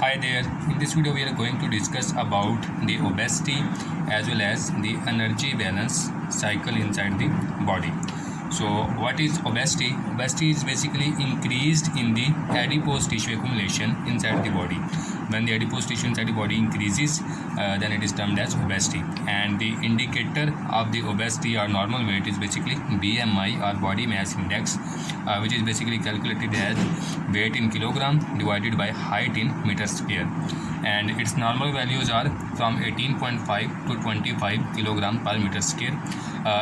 Hi there. In this video we are going to discuss about the obesity as well as the energy balance cycle inside the body. So what is obesity? Obesity is basically increased in the adipose tissue accumulation inside the body. When the adipose tissue inside the body increases, then it is termed as obesity. And the indicator of the obesity or normal weight is basically BMI or body mass index, which is basically calculated as weight in kilogram divided by height in meters square. And its normal values are from 18.5 to 25 kilogram per meter square.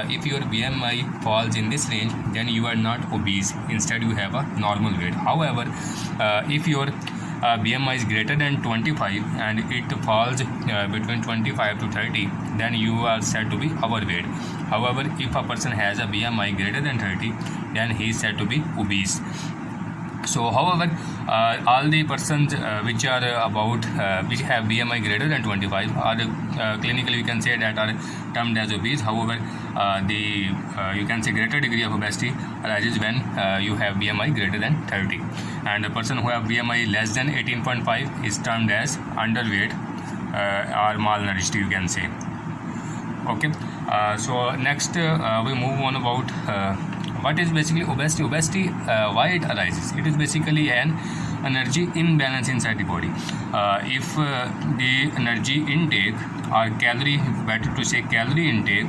If your BMI falls in this range, then you are not obese. Instead, you have a normal weight. However, if your BMI is greater than 25 and it falls between 25 to 30, then you are said to be overweight. However, if a person has a BMI greater than 30, then he is said to be obese. So, however, all the persons which are which have BMI greater than 25 are clinically we can say that are termed as obese. However, you can say greater degree of obesity arises when you have BMI greater than 30, and the person who have BMI less than 18.5 is termed as underweight or malnourished, you can say. Okay. So next we move on about what is basically obesity. Obesity, why it arises? It is basically an energy imbalance inside the body. If the energy intake or better to say calorie intake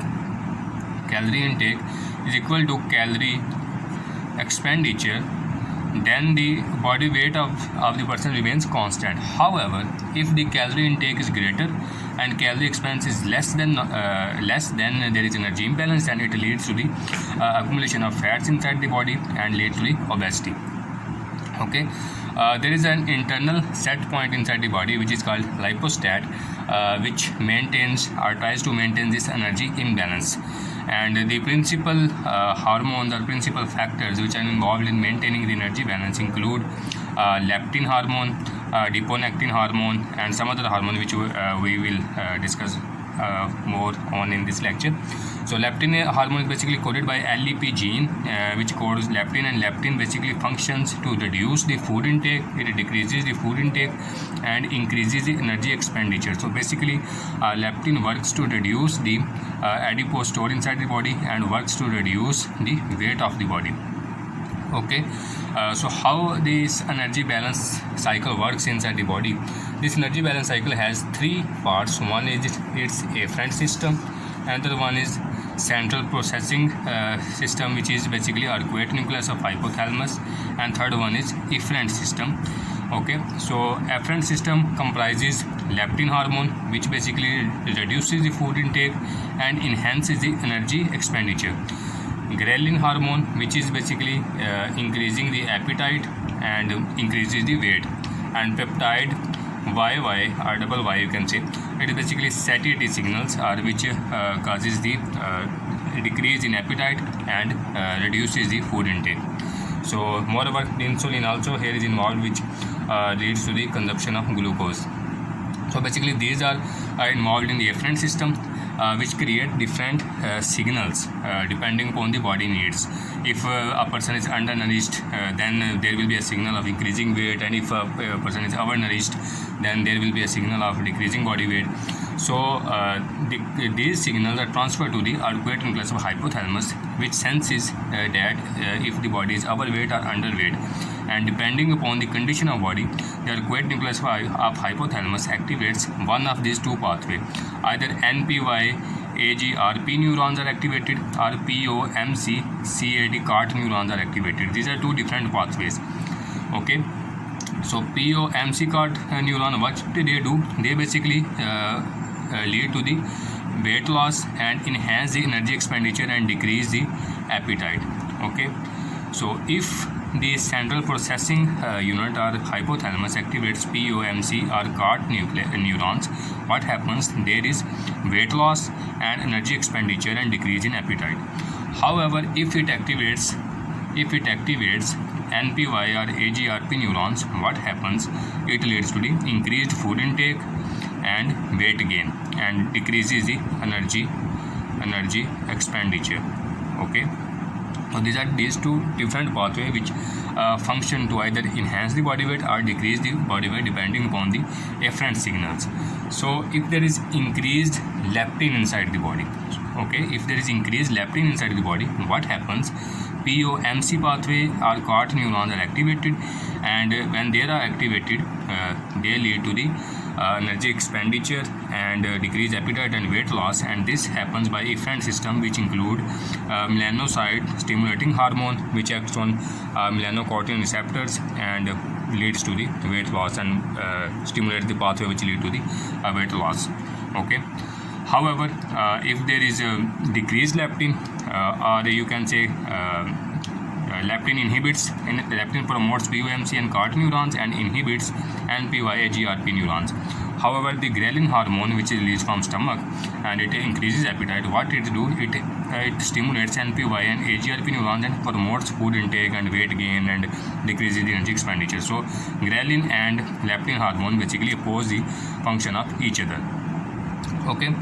is equal to calorie expenditure, then the body weight of the person remains constant. However, if the calorie intake is greater and calorie expense is less, then there is energy imbalance, and it leads to the accumulation of fats inside the body and leads to the obesity. Okay. There is an internal set point inside the body which is called lipostat, which maintains or tries to maintain this energy imbalance. And the principal hormones or principal factors which are involved in maintaining the energy balance include leptin hormone, adiponectin hormone, and some other hormone which we will discuss more on in this lecture. So leptin hormone is basically coded by LEP gene, which codes leptin, and leptin basically functions to reduce the food intake. It decreases the food intake and increases the energy expenditure. So basically leptin works to reduce the adipose stored inside the body and works to reduce the weight of the body. Okay. So how this energy balance cycle works inside the body? This energy balance cycle has three parts. One is its afferent system, another one is central processing system, which is basically arcuate nucleus of hypothalamus, and third one is efferent system. Okay, so afferent system comprises leptin hormone, which basically reduces the food intake and enhances the energy expenditure. Ghrelin hormone, which is basically increasing the appetite and increases the weight, and peptide YY or double Y, you can say, it is basically satiety signals, which causes the decrease in appetite and reduces the food intake. So moreover, insulin also here is involved, which leads to the consumption of glucose. So basically these are involved in the afferent system, which create different signals depending upon the body needs. If a person is undernourished, then there will be a signal of increasing weight, and if a person is overnourished, then there will be a signal of decreasing body weight. So these signals are transferred to the arcuate nucleus of hypothalamus, which senses that if the body is overweight or underweight, and depending upon the condition of body, the arcuate nucleus of hypothalamus activates one of these two pathways. Either NPY-AGRP neurons are activated, or POMC-CAD CART neurons are activated. These are two different pathways. Okay. So POMC CART neuron, what they do? They basically lead to the weight loss and enhance the energy expenditure and decrease the appetite. Okay. So if the central processing unit or hypothalamus activates POMC or CART neurons, what happens? There is weight loss and energy expenditure and decrease in appetite. However, if it activates NPY or AGRP neurons, what happens? It leads to the increased food intake and weight gain and decreases the energy expenditure. Okay. So these two different pathways which function to either enhance the body weight or decrease the body weight depending upon the efferent signals. So if there is increased leptin inside the body, okay, if there is increased leptin inside the body, what happens? POMC pathway or COT neurons are activated, and when they are activated, they lead to the energy expenditure and decreased appetite and weight loss, and this happens by efferent system which include melanocyte stimulating hormone which acts on melanocortin receptors and leads to the weight loss and stimulates the pathway which lead to the weight loss. Okay. However, if there is a decreased leptin, or you can say leptin promotes POMC and COT neurons and inhibits NPY-GRP neurons. However, the ghrelin hormone which is released from stomach and it increases appetite, what it do? It stimulates NPY and AGRP neurons and promotes food intake and weight gain and decreases the energy expenditure. So, ghrelin and leptin hormone basically oppose the function of each other. Okay,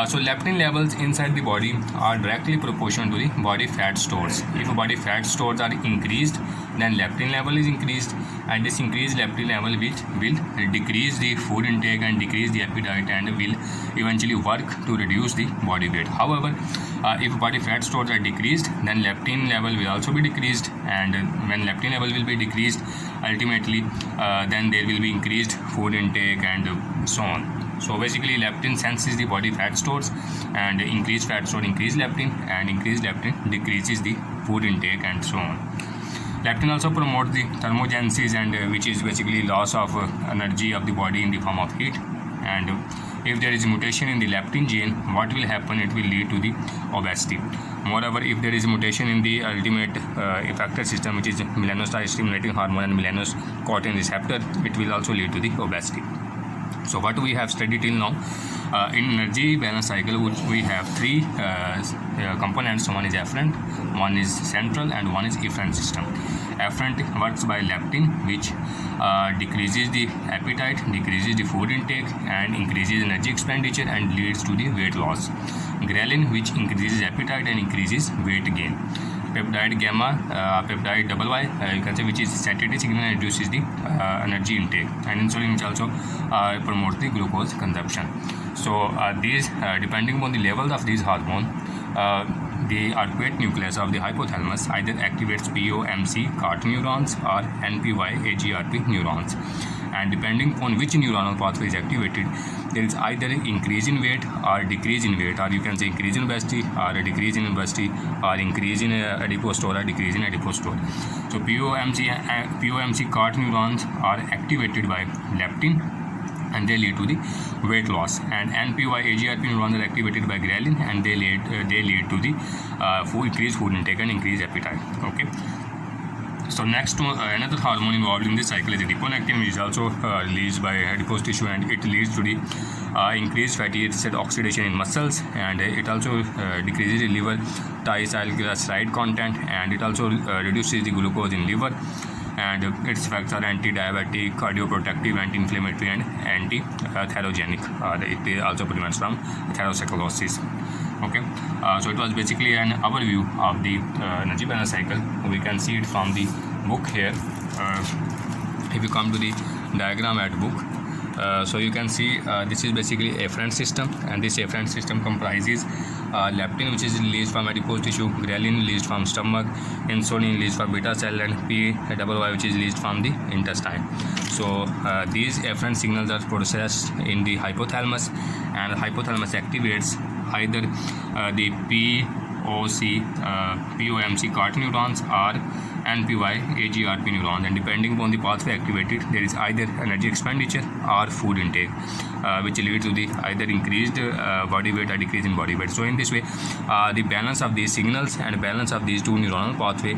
so leptin levels inside the body are directly proportional to the body fat stores. If body fat stores are increased, then leptin level is increased, and this increased leptin level will decrease the food intake and decrease the appetite and will eventually work to reduce the body weight. However, if body fat stores are decreased, then leptin level will also be decreased, and when leptin level will be decreased, ultimately then there will be increased food intake and so on. So basically leptin senses the body fat stores, and increased fat store increase leptin, and increased leptin decreases the food intake and so on. Leptin also promotes the thermogenesis, and which is basically loss of energy of the body in the form of heat. And if there is mutation in the leptin gene, what will happen? It will lead to the obesity. Moreover, if there is mutation in the ultimate effector system, which is melanocyte stimulating hormone and melanocortin receptor, it will also lead to the obesity. So what we have studied till now, in energy balance cycle, we have three components. One is afferent, one is central, and one is efferent system. Afferent works by leptin, which decreases the appetite, decreases the food intake, and increases energy expenditure and leads to the weight loss. Ghrelin, which increases appetite and increases weight gain. Peptide gamma, peptide double Y, you can say, which is satiety signal and reduces the energy intake, and insulin, which also promotes the glucose consumption. So these, depending upon the levels of these hormones, the arcuate nucleus of the hypothalamus either activates POMC COT neurons or NPY-GRP neurons, and depending upon which neuronal pathway is activated, there is either increase in weight or decrease in weight, or you can say increase in obesity or a decrease in obesity, or increase in adipose store or decrease in adipose store. So POMC COT neurons are activated by leptin, and they lead to the weight loss, and NPY-GRP neurons are activated by ghrelin, and they lead to the increased food intake and increased appetite. Okay. So next, another hormone involved in this cycle is adiponectin, which is also released by adipose tissue, and it leads to the increased fatty acid oxidation in muscles, and it also decreases the liver triacylglyceride content, and it also reduces the glucose in liver, and its effects are anti-diabetic, cardioprotective, anti-inflammatory, and anti-therogenic. It also prevents from atherosclerosis. Okay, so it was basically an overview of the energy balance cycle. We can see it from the book here. If you come to the diagram at book, so you can see this is basically afferent system, and this afferent system comprises leptin, which is released from adipose tissue, ghrelin released from stomach, insulin released from beta cell, and PY, which is released from the intestine. So these afferent signals are processed in the hypothalamus, and the hypothalamus activates either the POMC COT neurons or NPY-GRP neurons, and depending upon the pathway activated, there is either energy expenditure or food intake, which leads to the either increased body weight or decrease in body weight. So in this way, the balance of these signals and balance of these two neuronal pathway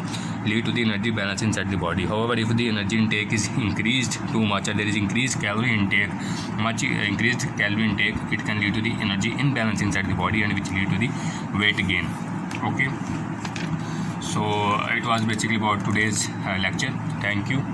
lead to the energy balance inside the body. However, if the energy intake is increased too much, or there is increased calorie intake, it can lead to the energy imbalance inside the body, and which lead to the weight gain. Okay, so it was basically about today's lecture. Thank you.